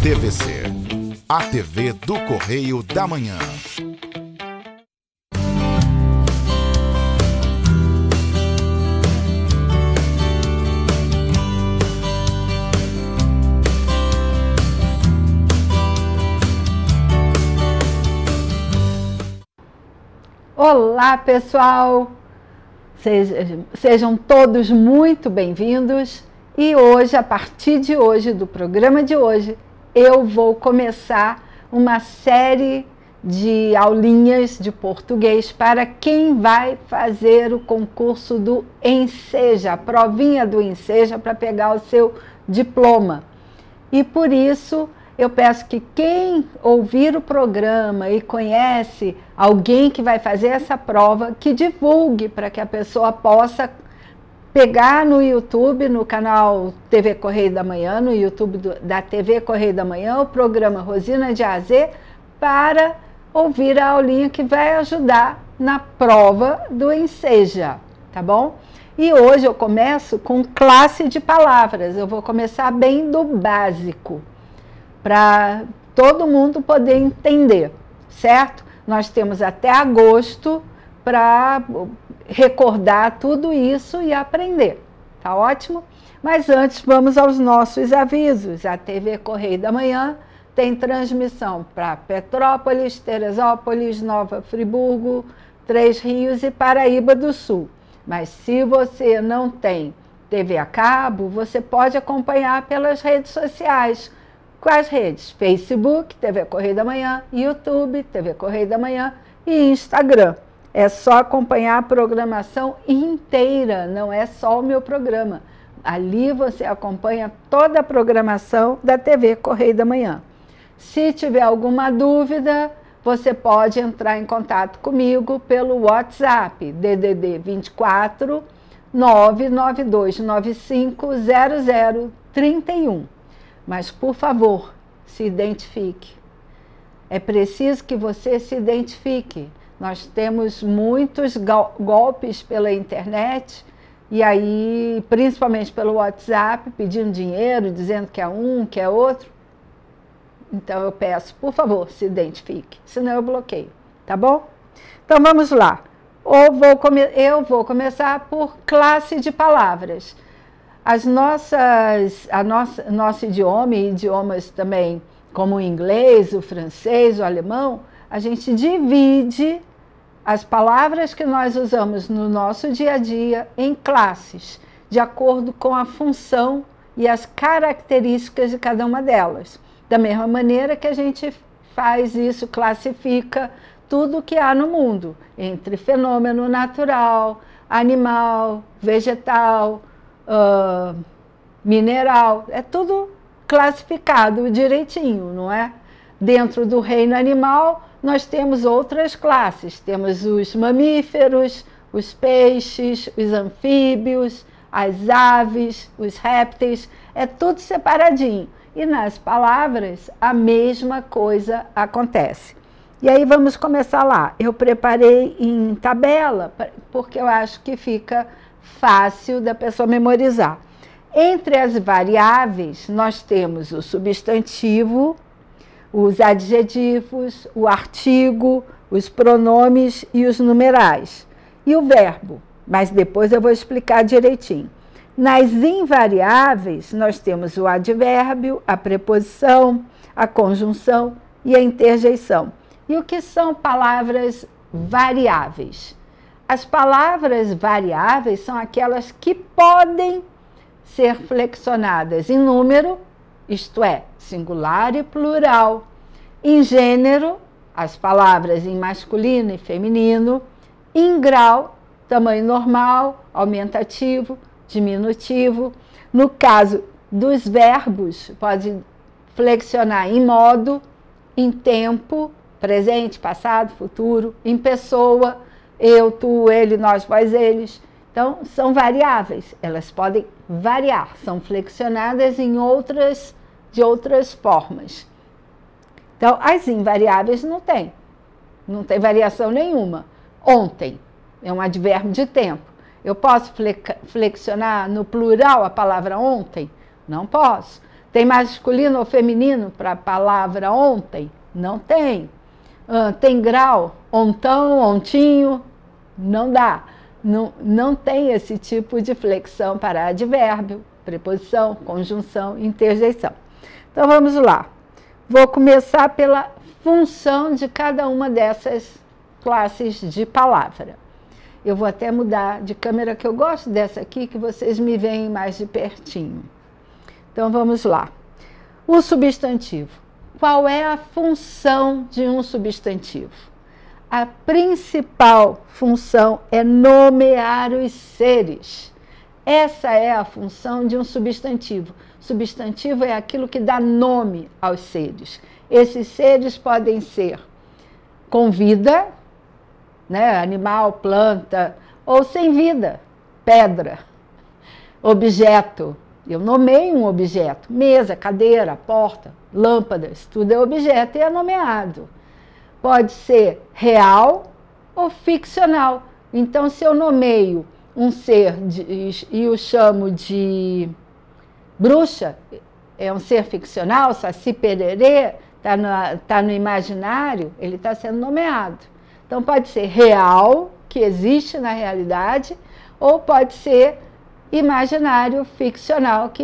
TVC, a TV do Correio da Manhã. Olá, pessoal! Sejam todos muito bem-vindos. E hoje, a partir de hoje, do programa de hoje, eu vou começar uma série de aulinhas de português para quem vai fazer o concurso do Enseja, a provinha do Enseja para pegar o seu diploma. E por isso, eu peço que quem ouvir o programa e conhece alguém que vai fazer essa prova, que divulgue para que a pessoa possa pegar no YouTube, no canal TV Correio da Manhã, no YouTube da TV Correio da Manhã, o programa Rosina de A a Z, para ouvir a aulinha que vai ajudar na prova do Enseja, tá bom? E hoje eu começo com classe de palavras, eu vou começar bem do básico, para todo mundo poder entender, certo? Nós temos até agosto para recordar tudo isso e aprender, tá ótimo? Mas antes vamos aos nossos avisos. A TV Correio da Manhã tem transmissão para Petrópolis, Teresópolis, Nova Friburgo, Três Rios e Paraíba do Sul. Mas se você não tem TV a cabo, você pode acompanhar pelas redes sociais. Quais redes? Facebook, TV Correio da Manhã, YouTube, TV Correio da Manhã e Instagram. É só acompanhar a programação inteira, não é só o meu programa. Ali você acompanha toda a programação da TV Correio da Manhã. Se tiver alguma dúvida, você pode entrar em contato comigo pelo WhatsApp, DDD 24 99295 0031. Mas, por favor, se identifique. É preciso que você se identifique. Nós temos muitos golpes pela internet, e aí, principalmente pelo WhatsApp, pedindo dinheiro, dizendo que é um, que é outro. Então, eu peço, por favor, se identifique, senão eu bloqueio, tá bom? Então, vamos lá. Eu vou começar por classe de palavras. Nosso idioma e idiomas também, como o inglês, o francês, o alemão, a gente divide as palavras que nós usamos no nosso dia a dia em classes, de acordo com a função e as características de cada uma delas. Da mesma maneira que a gente faz isso, classifica tudo que há no mundo, entre fenômeno natural, animal, vegetal, mineral, é tudo classificado direitinho, não é? Dentro do reino animal, nós temos outras classes, temos os mamíferos, os peixes, os anfíbios, as aves, os répteis, é tudo separadinho. E nas palavras, a mesma coisa acontece. E aí vamos começar lá. Eu preparei em tabela, porque eu acho que fica fácil da pessoa memorizar. Entre as variáveis, nós temos o substantivo, os adjetivos, o artigo, os pronomes e os numerais. E o verbo, mas depois eu vou explicar direitinho. Nas invariáveis, nós temos o advérbio, a preposição, a conjunção e a interjeição. E o que são palavras variáveis? As palavras variáveis são aquelas que podem ser flexionadas em número, isto é, singular e plural. Em gênero, as palavras em masculino e feminino. Em grau, tamanho normal, aumentativo, diminutivo. No caso dos verbos, pode flexionar em modo, em tempo, presente, passado, futuro, em pessoa, eu, tu, ele, nós, vós, eles. Então, são variáveis, elas podem variar, são flexionadas de outras formas. Então, as invariáveis não tem variação nenhuma. Ontem é um advérbio de tempo. Eu posso flexionar no plural a palavra ontem? Não posso. Tem masculino ou feminino para a palavra ontem? Não tem. Tem grau? Ontão, ontinho? Não dá. Não tem esse tipo de flexão para advérbio, preposição, conjunção, interjeição. Então vamos lá. Vou começar pela função de cada uma dessas classes de palavra. Eu vou até mudar de câmera, que eu gosto dessa aqui, que vocês me veem mais de pertinho. Então vamos lá. O substantivo. Qual é a função de um substantivo? A principal função é nomear os seres. Essa é a função de um substantivo. Substantivo é aquilo que dá nome aos seres. Esses seres podem ser com vida, né, animal, planta, ou sem vida, pedra, objeto. Eu nomeio um objeto, mesa, cadeira, porta, lâmpada, isso tudo é objeto e é nomeado. Pode ser real ou ficcional. Então, se eu nomeio um ser e o chamo de bruxa, é um ser ficcional, Saci Pererê, está no imaginário, ele está sendo nomeado. Então, pode ser real, que existe na realidade, ou pode ser imaginário, ficcional, que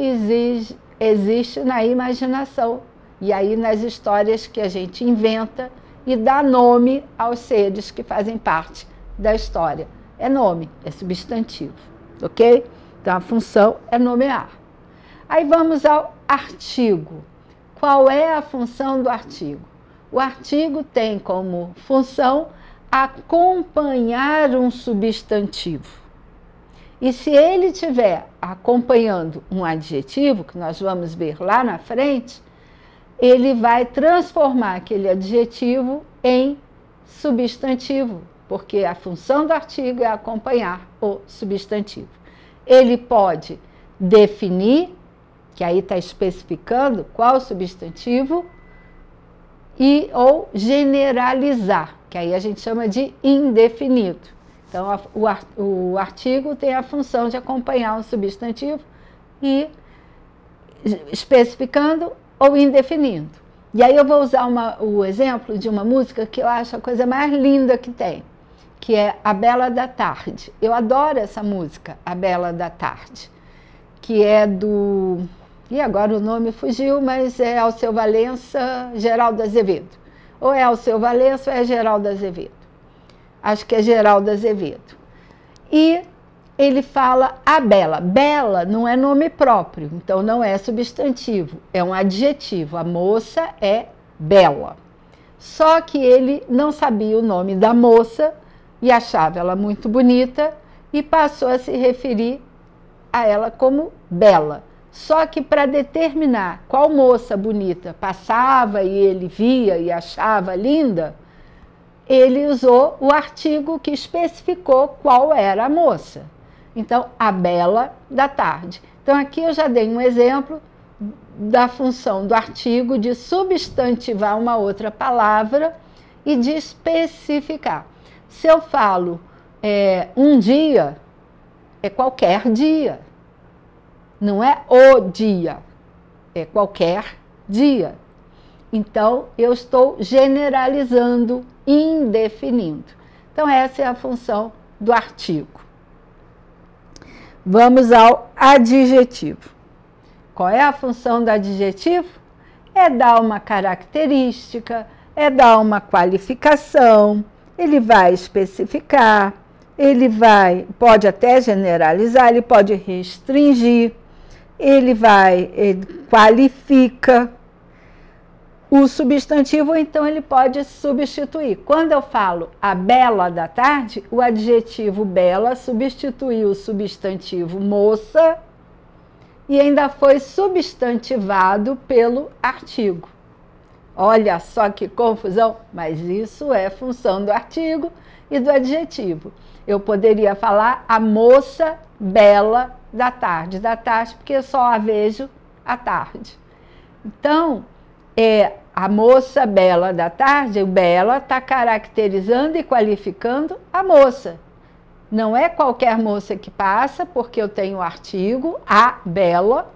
existe na imaginação. E aí, nas histórias que a gente inventa e dá nome aos seres que fazem parte da história. É nome, é substantivo, ok? Então, a função é nomear. Aí vamos ao artigo. Qual é a função do artigo? O artigo tem como função acompanhar um substantivo. E se ele estiver acompanhando um adjetivo, que nós vamos ver lá na frente, ele vai transformar aquele adjetivo em substantivo, porque a função do artigo é acompanhar o substantivo. Ele pode definir, que aí está especificando qual substantivo, ou generalizar, que aí a gente chama de indefinido. Então, o artigo tem a função de acompanhar um substantivo e especificando ou indefinindo. E aí eu vou usar o exemplo de uma música que eu acho a coisa mais linda que tem, que é A Bela da Tarde. Eu adoro essa música, A Bela da Tarde, que é do... E agora o nome fugiu, mas é Alceu Valença, Geraldo Azevedo. Ou é Alceu Valença ou é Geraldo Azevedo. Acho que é Geraldo Azevedo. E ele fala a Bela. Bela não é nome próprio, então não é substantivo, é um adjetivo. A moça é bela. Só que ele não sabia o nome da moça e achava ela muito bonita e passou a se referir a ela como bela. Só que para determinar qual moça bonita passava e ele via e achava linda, ele usou o artigo que especificou qual era a moça. Então, a Bela da Tarde. Então, aqui eu já dei um exemplo da função do artigo de substantivar uma outra palavra e de especificar. Se eu falo um dia, é qualquer dia. Não é o dia, é qualquer dia. Então, eu estou generalizando, indefinindo. Então, essa é a função do artigo. Vamos ao adjetivo. Qual é a função do adjetivo? É dar uma característica, é dar uma qualificação, ele vai especificar, pode até generalizar, ele pode restringir, ele qualifica. O substantivo, então, ele pode substituir. Quando eu falo a Bela da Tarde, o adjetivo bela substituiu o substantivo moça e ainda foi substantivado pelo artigo. Olha só que confusão, mas isso é função do artigo e do adjetivo. Eu poderia falar a moça bela da tarde porque eu só a vejo à tarde. Então, a moça bela da tarde, o bela está caracterizando e qualificando a moça. Não é qualquer moça que passa, porque eu tenho o artigo, a bela,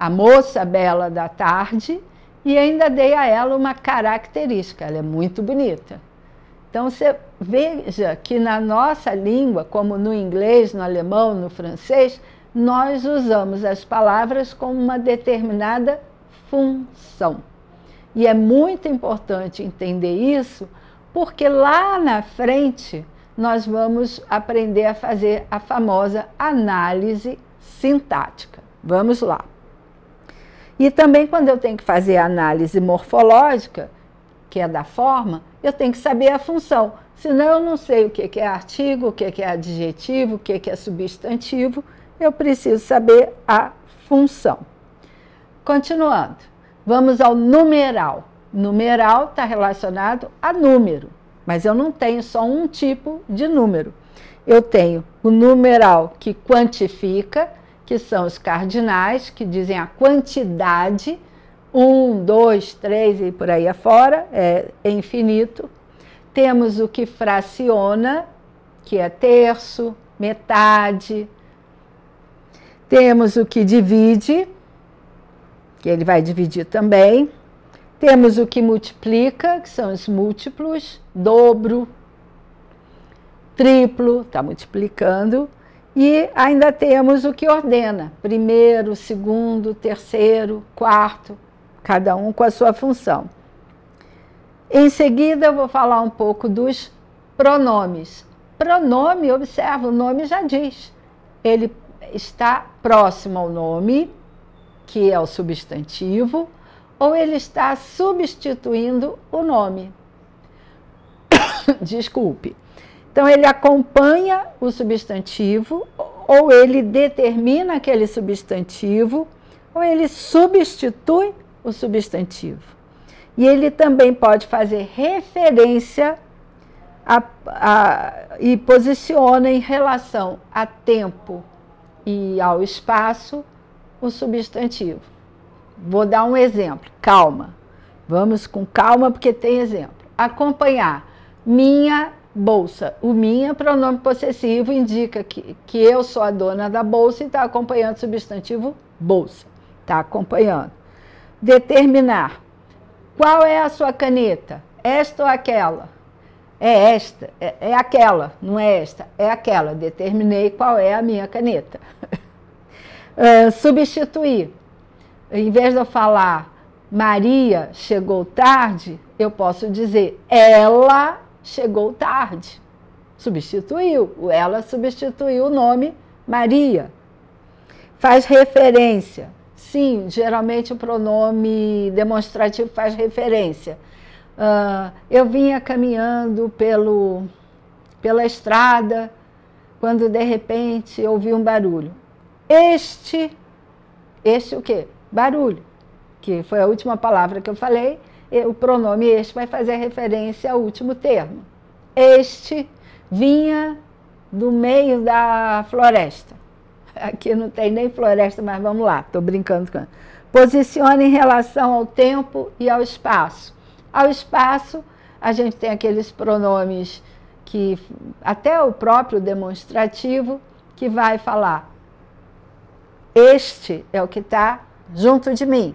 a moça bela da tarde, e ainda dei a ela uma característica, ela é muito bonita. Então, você veja que na nossa língua, como no inglês, no alemão, no francês, nós usamos as palavras com uma determinada função. E é muito importante entender isso, porque lá na frente nós vamos aprender a fazer a famosa análise sintática. Vamos lá. E também quando eu tenho que fazer a análise morfológica, que é da forma, eu tenho que saber a função. Senão eu não sei o que é artigo, o que é adjetivo, o que é substantivo, eu preciso saber a função. Continuando, vamos ao numeral. Numeral está relacionado a número, mas eu não tenho só um tipo de número. Eu tenho o numeral que quantifica, que são os cardinais, que dizem a quantidade, 1, 2, 3 e por aí afora, é infinito. Temos o que fraciona, que é terço, metade. Temos o que divide, que ele vai dividir também. Temos o que multiplica, que são os múltiplos, dobro, triplo, está multiplicando. E ainda temos o que ordena, primeiro, segundo, terceiro, quarto, cada um com a sua função. Em seguida, eu vou falar um pouco dos pronomes. Pronome, observa, o nome já diz. Ele está próximo ao nome, que é o substantivo, ou ele está substituindo o nome. Desculpe. Então, ele acompanha o substantivo, ou ele determina aquele substantivo, ou ele substitui o substantivo. E ele também pode fazer referência e posiciona em relação a tempo e ao espaço o substantivo. Vou dar um exemplo. Calma. Vamos com calma porque tem exemplo. Acompanhar. Minha bolsa. O minha, pronome possessivo, indica que eu sou a dona da bolsa e está acompanhando o substantivo bolsa. Está acompanhando. Determinar. Qual é a sua caneta? Esta ou aquela? É esta, é aquela, não é esta, é aquela. Determinei qual é a minha caneta. Substituir. Em vez de eu falar Maria chegou tarde, eu posso dizer ela chegou tarde. Substituiu. O ela substituiu o nome Maria. Faz referência. Sim, geralmente o pronome demonstrativo faz referência. Eu vinha caminhando pela estrada, quando de repente ouvi um barulho. Este o quê? Barulho, que foi a última palavra que eu falei, o pronome este vai fazer referência ao último termo. Este vinha do meio da floresta. Aqui não tem nem floresta, mas vamos lá, estou brincando com. Posiciona em relação ao tempo e ao espaço. Ao espaço, a gente tem aqueles pronomes que, até o próprio demonstrativo, que vai falar este é o que está junto de mim.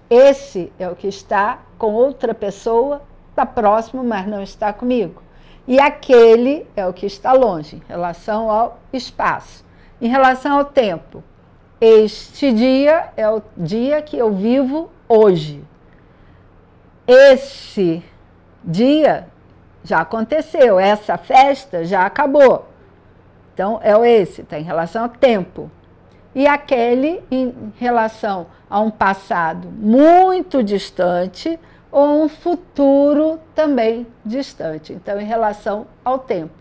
Esse é o que está com outra pessoa, está próximo, mas não está comigo. E aquele é o que está longe, em relação ao espaço. Em relação ao tempo, este dia é o dia que eu vivo hoje. Esse dia já aconteceu, essa festa já acabou. Então, é o esse, está em relação ao tempo. E aquele em relação a um passado muito distante ou um futuro também distante. Então, em relação ao tempo.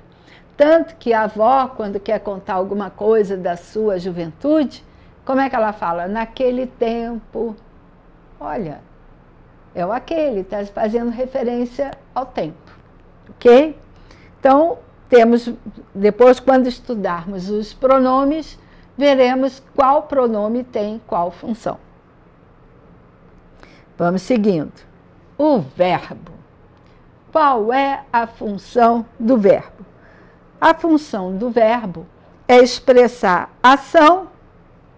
Tanto que a avó, quando quer contar alguma coisa da sua juventude, como é que ela fala? Naquele tempo, olha, é o aquele, está fazendo referência ao tempo, ok? Então, temos, depois quando estudarmos os pronomes, veremos qual pronome tem qual função. Vamos seguindo. O verbo. Qual é a função do verbo? A função do verbo é expressar ação,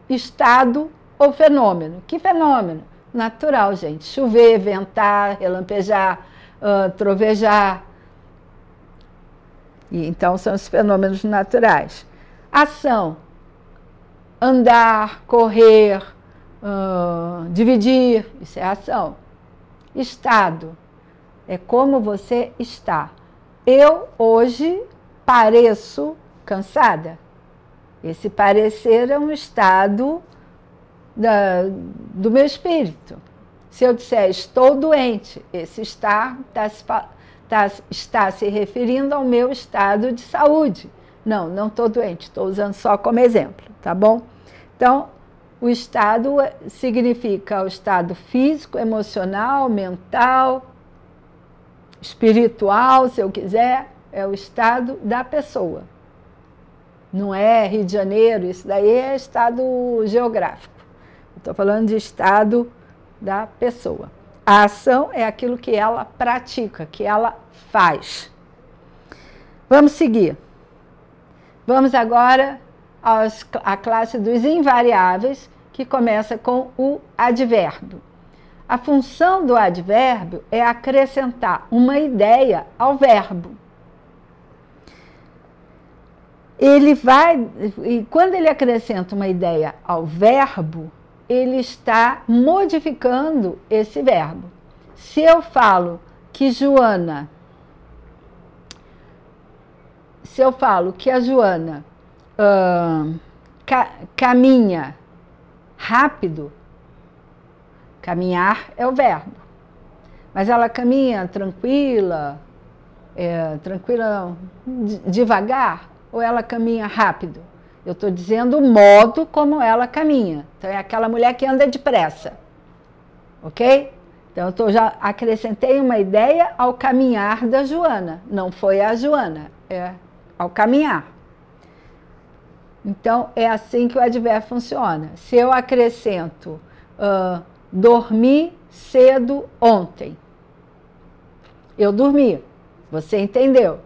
estado ou fenômeno? Que fenômeno? Natural, gente. Chover, ventar, relampejar, trovejar. E então são os fenômenos naturais. Ação: andar, correr, dividir, isso é ação. Estado: é como você está. Eu hoje pareço cansada. Esse parecer é um estado do meu espírito. Se eu disser estou doente, esse está se referindo ao meu estado de saúde. Não estou doente, estou usando só como exemplo, tá bom? Então, o estado significa o estado físico, emocional, mental, espiritual, se eu quiser, é o estado da pessoa. Não é Rio de Janeiro, isso daí é estado geográfico. Estou falando de estado da pessoa. A ação é aquilo que ela pratica, que ela faz. Vamos seguir. Vamos agora à classe dos invariáveis, que começa com o advérbio. A função do advérbio é acrescentar uma ideia ao verbo. E quando ele acrescenta uma ideia ao verbo, ele está modificando esse verbo. Se eu falo que a Joana caminha rápido, caminhar é o verbo. Mas ela caminha tranquila, devagar, ou ela caminha rápido? Eu estou dizendo o modo como ela caminha. Então, é aquela mulher que anda depressa. Ok? Então, eu já acrescentei uma ideia ao caminhar da Joana. Não foi a Joana, é ao caminhar. Então, é assim que o advérbio funciona. Se eu acrescento dormi cedo ontem. Eu dormi. Você entendeu?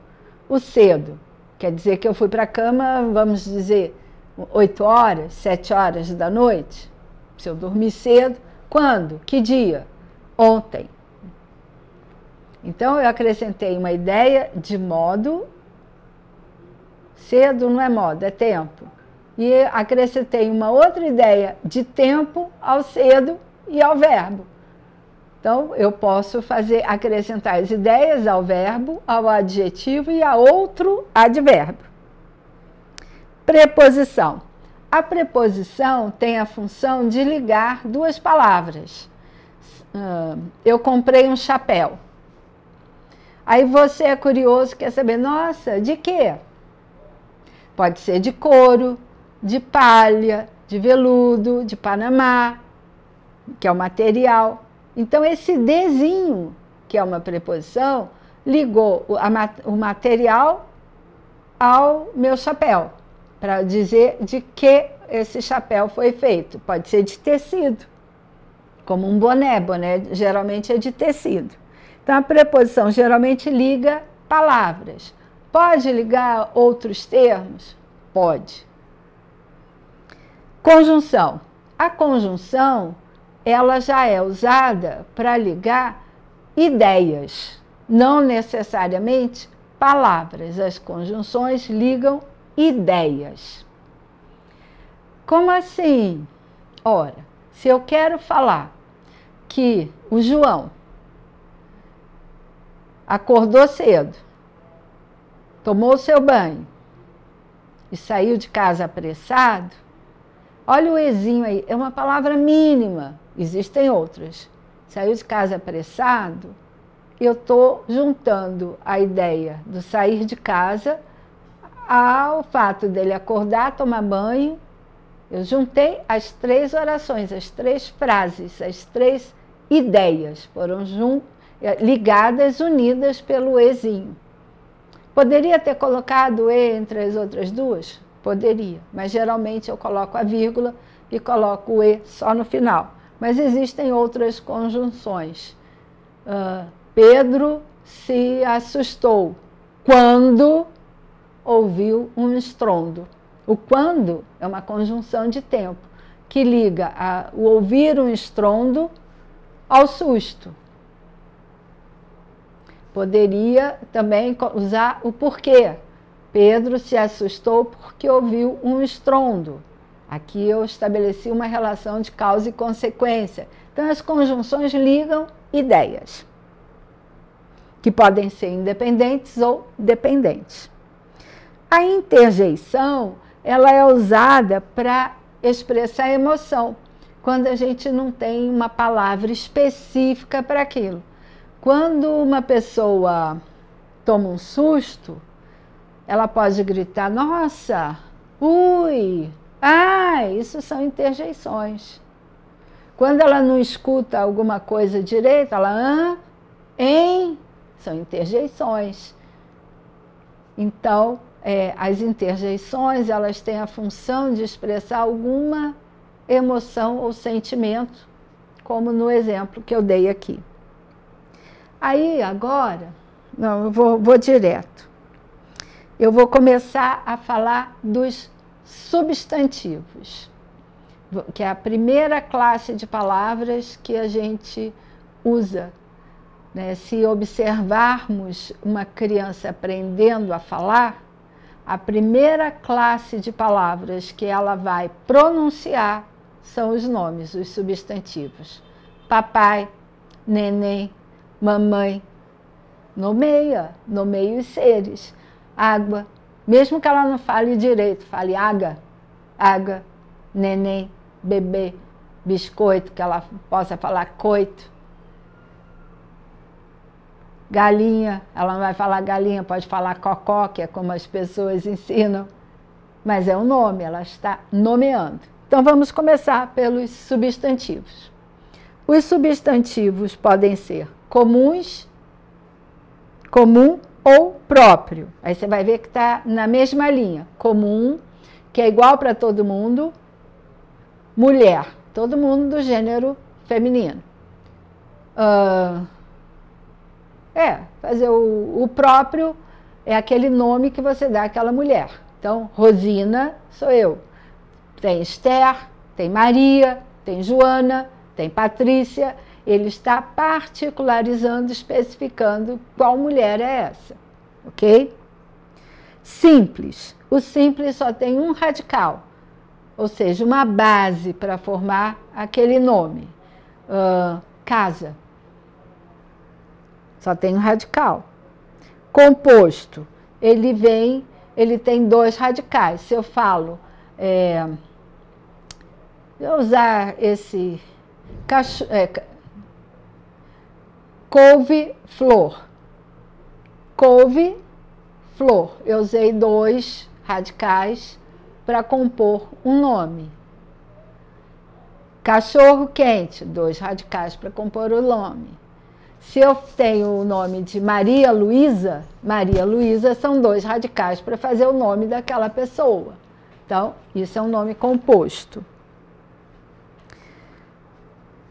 O cedo quer dizer que eu fui para a cama, vamos dizer, 8 horas, 7 horas da noite. Se eu dormi cedo, quando? Que dia? Ontem. Então, eu acrescentei uma ideia de modo. Cedo não é modo, é tempo. E acrescentei uma outra ideia de tempo ao cedo e ao verbo. Então, eu posso acrescentar as ideias ao verbo, ao adjetivo e a outro advérbio. Preposição. A preposição tem a função de ligar duas palavras. Eu comprei um chapéu. Aí você é curioso, quer saber, nossa, de quê? Pode ser de couro, de palha, de veludo, de panamá, que é o material. Então, esse dezinho, que é uma preposição, ligou o material ao meu chapéu, para dizer de que esse chapéu foi feito. Pode ser de tecido, como um boné. Boné geralmente é de tecido. Então, a preposição geralmente liga palavras. Pode ligar outros termos? Pode. Conjunção. A conjunção, ela já é usada para ligar ideias, não necessariamente palavras. As conjunções ligam ideias. Como assim? Ora, se eu quero falar que o João acordou cedo, tomou seu banho e saiu de casa apressado, olha o ezinho aí, é uma palavra mínima, existem outras. Saiu de casa apressado, eu estou juntando a ideia do sair de casa ao fato dele acordar, tomar banho. Eu juntei as 3 orações, as 3 frases, as 3 ideias, foram ligadas, unidas pelo ezinho. Poderia ter colocado e entre as outras duas? Poderia, mas geralmente eu coloco a vírgula e coloco o e só no final. Mas existem outras conjunções. Pedro se assustou quando ouviu um estrondo. O quando é uma conjunção de tempo, que liga o ouvir um estrondo ao susto. Poderia também usar o porquê. Pedro se assustou porque ouviu um estrondo. Aqui eu estabeleci uma relação de causa e consequência. Então, as conjunções ligam ideias, que podem ser independentes ou dependentes. A interjeição, ela é usada para expressar emoção, quando a gente não tem uma palavra específica para aquilo. Quando uma pessoa toma um susto, ela pode gritar, nossa, ui, ai, isso são interjeições. Quando ela não escuta alguma coisa direito, ela, hein, são interjeições. Então, as interjeições, elas têm a função de expressar alguma emoção ou sentimento, como no exemplo que eu dei aqui. Aí, agora, não, eu vou direto. Eu vou começar a falar dos substantivos, que é a primeira classe de palavras que a gente usa, né? Se observarmos uma criança aprendendo a falar, a primeira classe de palavras que ela vai pronunciar são os nomes, os substantivos. Papai, neném, mamãe, nomeia os seres. Água, mesmo que ela não fale direito, fale água, neném, bebê, biscoito, que ela possa falar coito. Galinha, ela não vai falar galinha, pode falar cocó, que é como as pessoas ensinam, mas é um nome, ela está nomeando. Então vamos começar pelos substantivos. Os substantivos podem ser comuns, comum ou próprio. Aí você vai ver que está na mesma linha. Comum, que é igual para todo mundo. Mulher, todo mundo do gênero feminino. Fazer o próprio é aquele nome que você dá àquela mulher. Então, Rosina sou eu. Tem Esther, tem Maria, tem Joana, tem Patrícia. Ele está particularizando, especificando qual mulher é essa, ok? Simples. O simples só tem um radical, ou seja, uma base para formar aquele nome. Casa. Só tem um radical. Composto. Ele tem dois radicais. Se eu falo, eu usar esse couve-flor. Couve-flor. Eu usei dois radicais para compor um nome. Cachorro-quente, dois radicais para compor o nome. Se eu tenho o nome de Maria Luísa são dois radicais para fazer o nome daquela pessoa. Então, isso é um nome composto.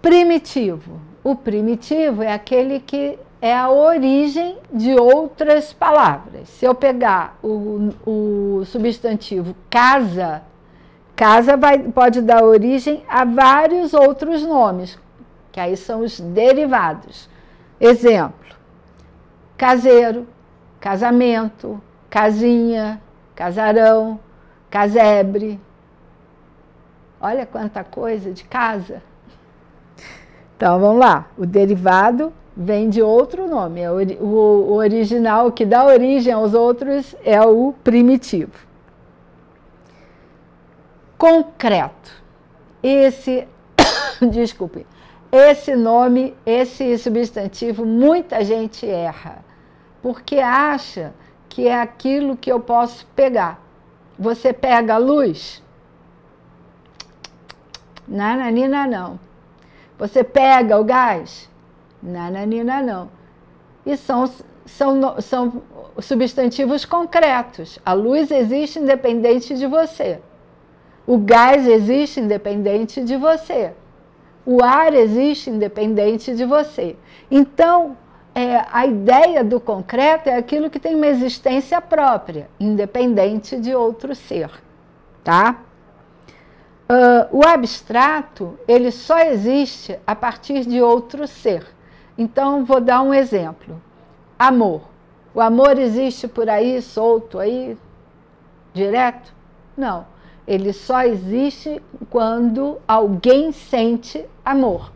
Primitivo. O primitivo é aquele que é a origem de outras palavras. Se eu pegar o substantivo casa, pode dar origem a vários outros nomes, que aí são os derivados. Exemplo, caseiro, casamento, casinha, casarão, casebre. Olha quanta coisa de casa. Então, vamos lá. O derivado vem de outro nome. O original, o que dá origem aos outros, é o primitivo. Concreto. Desculpe. Esse nome, esse substantivo, muita gente erra, porque acha que é aquilo que eu posso pegar. Você pega a luz? Nananina, não. Você pega o gás? Nananina, não. E são substantivos concretos. A luz existe independente de você. O gás existe independente de você. O ar existe independente de você. Então, a ideia do concreto é aquilo que tem uma existência própria, independente de outro ser. Tá? O abstrato, ele só existe a partir de outro ser. Então, vou dar um exemplo. Amor. O amor existe por aí, solto aí, direto? Não. Ele só existe quando alguém sente amor.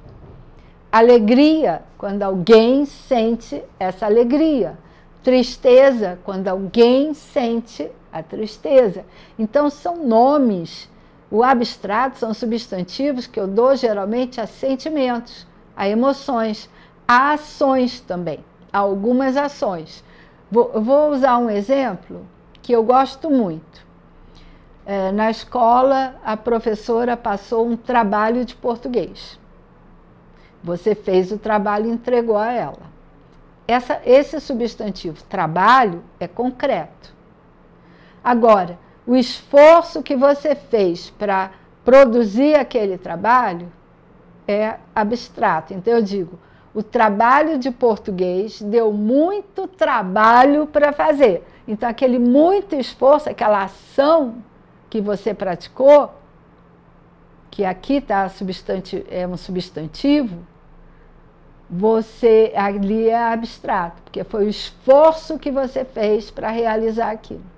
Alegria, quando alguém sente essa alegria. Tristeza, quando alguém sente a tristeza. Então, são nomes. O abstrato são substantivos que eu dou geralmente a sentimentos, a emoções, a ações também, a algumas ações. Vou usar um exemplo que eu gosto muito. Na escola, a professora passou um trabalho de português. Você fez o trabalho e entregou a ela. Esse substantivo trabalho é concreto. Agora, o esforço que você fez para produzir aquele trabalho é abstrato. Então, eu digo, o trabalho de português deu muito trabalho para fazer. Então, aquele muito esforço, aquela ação que você praticou, que aqui está é um substantivo, ali é abstrato, porque foi o esforço que você fez para realizar aquilo.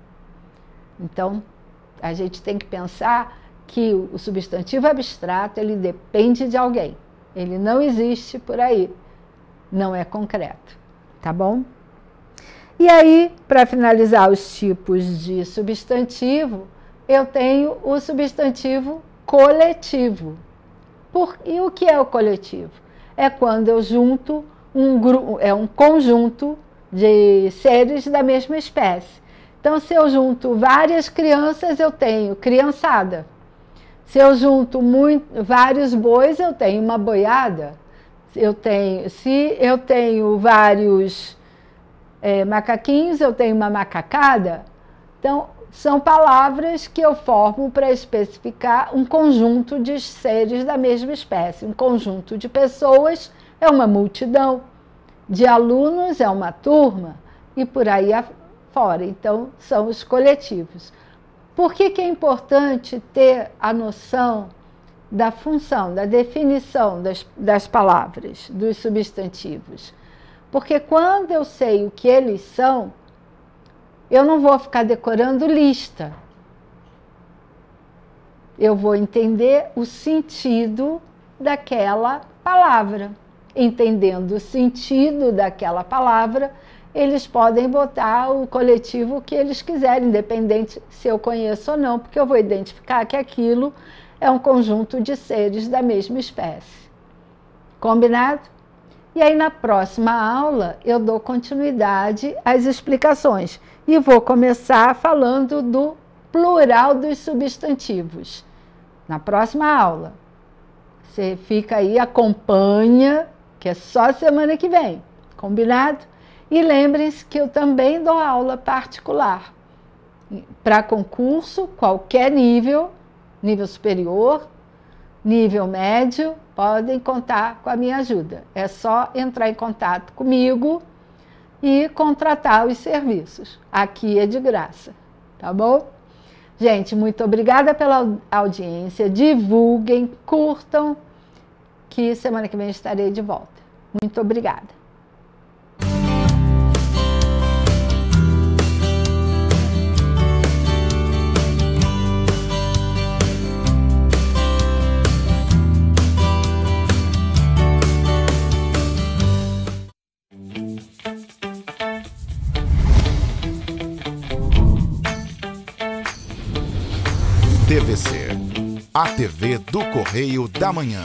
Então, a gente tem que pensar que o substantivo abstrato, ele depende de alguém. Ele não existe por aí. Não é concreto. Tá bom? E aí, para finalizar os tipos de substantivo, eu tenho o substantivo coletivo. E o que é o coletivo? É quando eu junto um conjunto de seres da mesma espécie. Então, se eu junto várias crianças, eu tenho criançada. Se eu junto vários bois, eu tenho uma boiada. Se eu tenho vários macaquinhos, eu tenho uma macacada. Então, são palavras que eu formo para especificar um conjunto de seres da mesma espécie. Um conjunto de pessoas é uma multidão, de alunos é uma turma, e por aí fora. Então, são os coletivos. Por que é importante ter a noção da função, da definição das palavras, dos substantivos? Porque quando eu sei o que eles são, eu não vou ficar decorando lista. Eu vou entender o sentido daquela palavra. Entendendo o sentido daquela palavra, eles podem botar o coletivo que eles quiserem, independente se eu conheço ou não, porque eu vou identificar que aquilo é um conjunto de seres da mesma espécie. Combinado? E aí, na próxima aula, eu dou continuidade às explicações. E vou começar falando do plural dos substantivos. Na próxima aula. Você fica aí, acompanha, que é só semana que vem. Combinado? E lembrem-se que eu também dou aula particular. Para concurso, qualquer nível, nível superior, nível médio, podem contar com a minha ajuda. É só entrar em contato comigo e contratar os serviços. Aqui é de graça, tá bom? Gente, muito obrigada pela audiência. Divulguem, curtam, que semana que vem estarei de volta. Muito obrigada. TVC, a TV do Correio da Manhã.